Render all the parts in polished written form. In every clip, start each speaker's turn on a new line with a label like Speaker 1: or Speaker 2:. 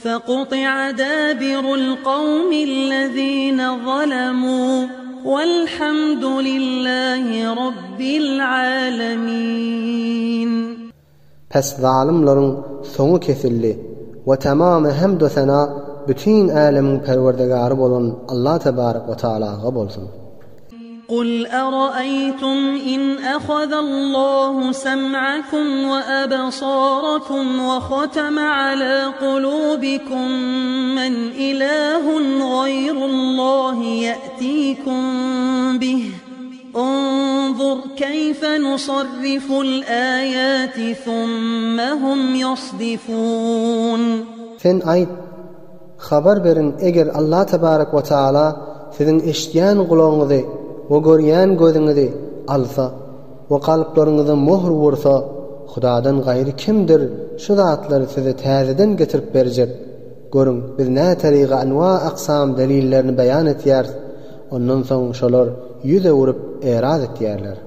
Speaker 1: فقطع دابر القوم الذين ظلموا والحمد لله رب العالمين.
Speaker 2: Pes zalimlerin sonu kesildi ve tamamı hamd ve sana bütün alemin perverdigarı bolan Allah tebarek ve Teala'ga bolsun.
Speaker 1: قل أرأيتم إن أخذ الله سمعكم وأبصاركم وختم على قلوبكم من إله غير الله يأتيكم به انظر كيف نصرف الآيات ثم هم يصدفون.
Speaker 2: Sen ayt, haber verin eger Allah tebarek ve Teala sizin eşitýän gulagyňyzy we görýän gözüňizi alsa we kalplarınıza mohr wursa, Hudadan gaýry kimdir şu zatlary size täzeden getirip berjek? Görün, biz näme tariga anwa aqsam delillerini beýan etýär. Ondan soň şolar yüze vurup eraz etýärler.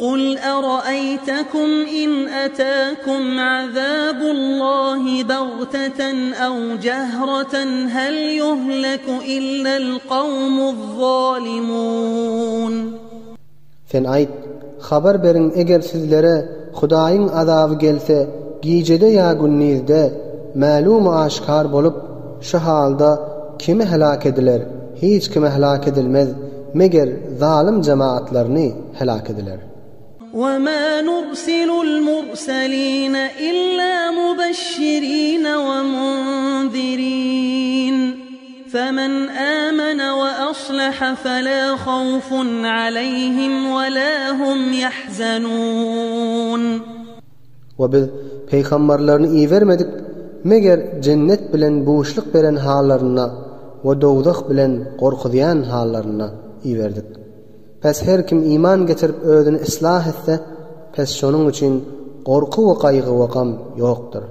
Speaker 1: قل أرأيتكم إن أتاكم عذاب الله بغتة أو جهرة هل يهلك إلا القوم الظالمون.
Speaker 2: Sen ayt, haber berin eger sizlere Hudaýyň azaby gelse, gijede ýa günnizde ma'lum aşkar bolup, şu halda kimi helak ediler? Hiç kimi helak edilmez, meger zalim cemaatlaryny helak ediler.
Speaker 1: وَمَا نُرْسِلُ الْمُرْسَلِينَ إِلَّا مُبَشِّرِينَ وَمُنذِرِينَ فَمَنْ آمَنَ وَأَصْلَحَ فَلَا خَوْفٌ عَلَيْهِمْ وَلَا هُمْ يَحْزَنُونَ. Ve
Speaker 2: biz peygamberlerini iyi vermedik, meger cennet bilen boşluk beren hallarına ve dowzak bilen korkuyan hallarına iyi verdik. Pes her kim iman getirip özünü ıslah etse, pes şonun için korku ve kaygı ve gam yoktur.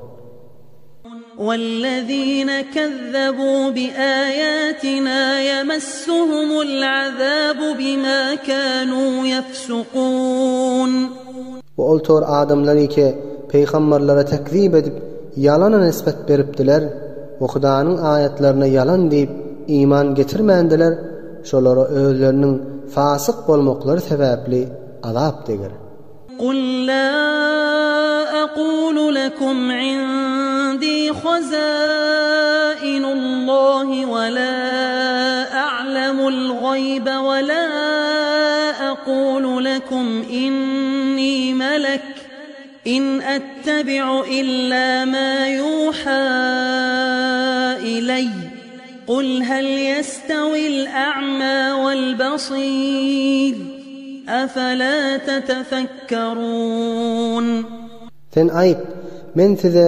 Speaker 1: وَالَّذِينَ كَذَّبُوا بِآيَاتِنَا يَمَسُّهُمُ الْعَذَابُ بِمَا كَانُوا يَفْسُقُونَ.
Speaker 2: Bu oltor adamları ki peygamberlere tekzip edip yalana nispet beripdiler ve Hudaýyň ayetlerine yalan deyip iman getirmeyendiler, şolara özlerinin fasık bolmakları sebäpli azap deger.
Speaker 1: قُلْ لَا أَقُولُ لَكُمْ عِندِي خَزَائِنُ اللَّهِ وَلَا أَعْلَمُ الْغَيْبَ وَلَا أَقُولُ لَكُمْ إِنِّي مَلَكٌ إِنْ أَتَّبِعُ إِلَّا مَا يُوحَى إِلَيَّ قُلْ هَلْ يَسْتَوِي الْأَعْمَى وَالْبَصِيرُ أَفَلَا تَتَفَكَّرُونَ.
Speaker 2: Sen ayt, men size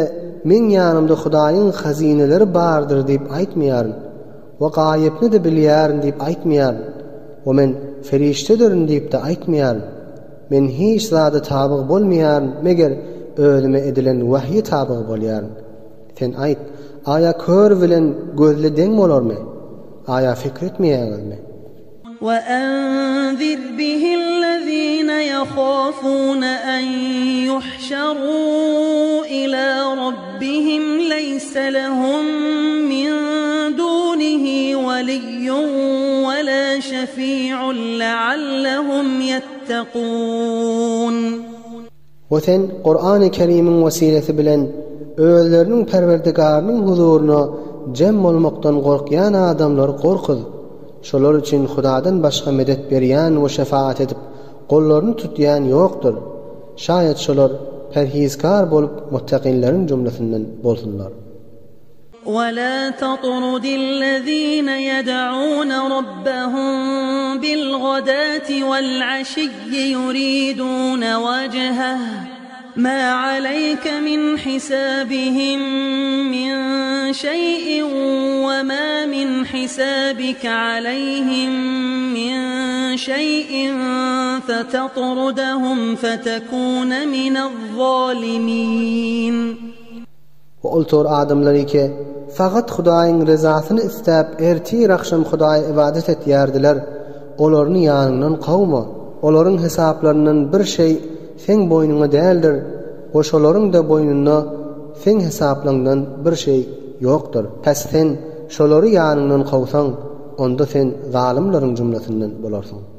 Speaker 2: men ýanymda Hudaýyň hazineleri bardyr diýip aýtmaýaryn, we gaýypny da bilýäryn diýip aýtmaýaryn, we men feriştedirin diýip de aýtmaýaryn. Men hiç zada taby bolmaýaryn, meger özüme edilen wahyi taby bolýaryn. Sen ayt, aya kör bilen gözle deň bolarmy? Aya fikretmeýärmi?
Speaker 1: وَأَنذِرْ بِهِ الَّذِينَ يَخَافُونَ أَن يُحْشَرُوا إِلَى رَبِّهِمْ لَيْسَ لَهُم مِّن دُونِهِ وَلِيٌّ وَلَا شَفِيعٌ لَعَلَّهُمْ يَتَّقُونَ.
Speaker 2: Sen Qur'an-ı Kerim'in wasilesi bilen özleriniň perwerdigarynyň huzuruna jem bolmakdan gorkýan adamlar gorkuz. Şolar için Hudadan başga medet berýän we şefaat edip gollaryny tutýan ýokdur. Şayet şolar perhizkar bolup muttaqinleriň jumlasinden bolsunlar.
Speaker 1: وَلَا تَطْرُدِ الَّذِينَ يَدْعُونَ رَبَّهُم بِالْغَدَاةِ وَالْعَشِيِّ يُرِيدُونَ وَجْهَهُ مَا عَلَيْكَ مِنْ حِسَابِهِمْ مِنْ شَيْءٍ وَمَا مِنْ حِسَابِكَ عَلَيْهِمْ مِنْ شَيْءٍ فَتَطْرُدَهُمْ فَتَكُونَ مِنَ الظَّالِمِينَ.
Speaker 2: Oltor adamları ki faqat Hudaýyň rezasyny istäp ertir akşam Hudaýa ibadet etýärdiler. Olaryň ýanyndan gawma, olaryň hesaplaryndan bir şey sen boynuňa däldir. Oşolaryň da boynuna sen hesaplandan bir şey ýokdur. Täs sen şolary ýanyndan kowsaň, onda sen zalimlaryň jumlasynden bolarsyň.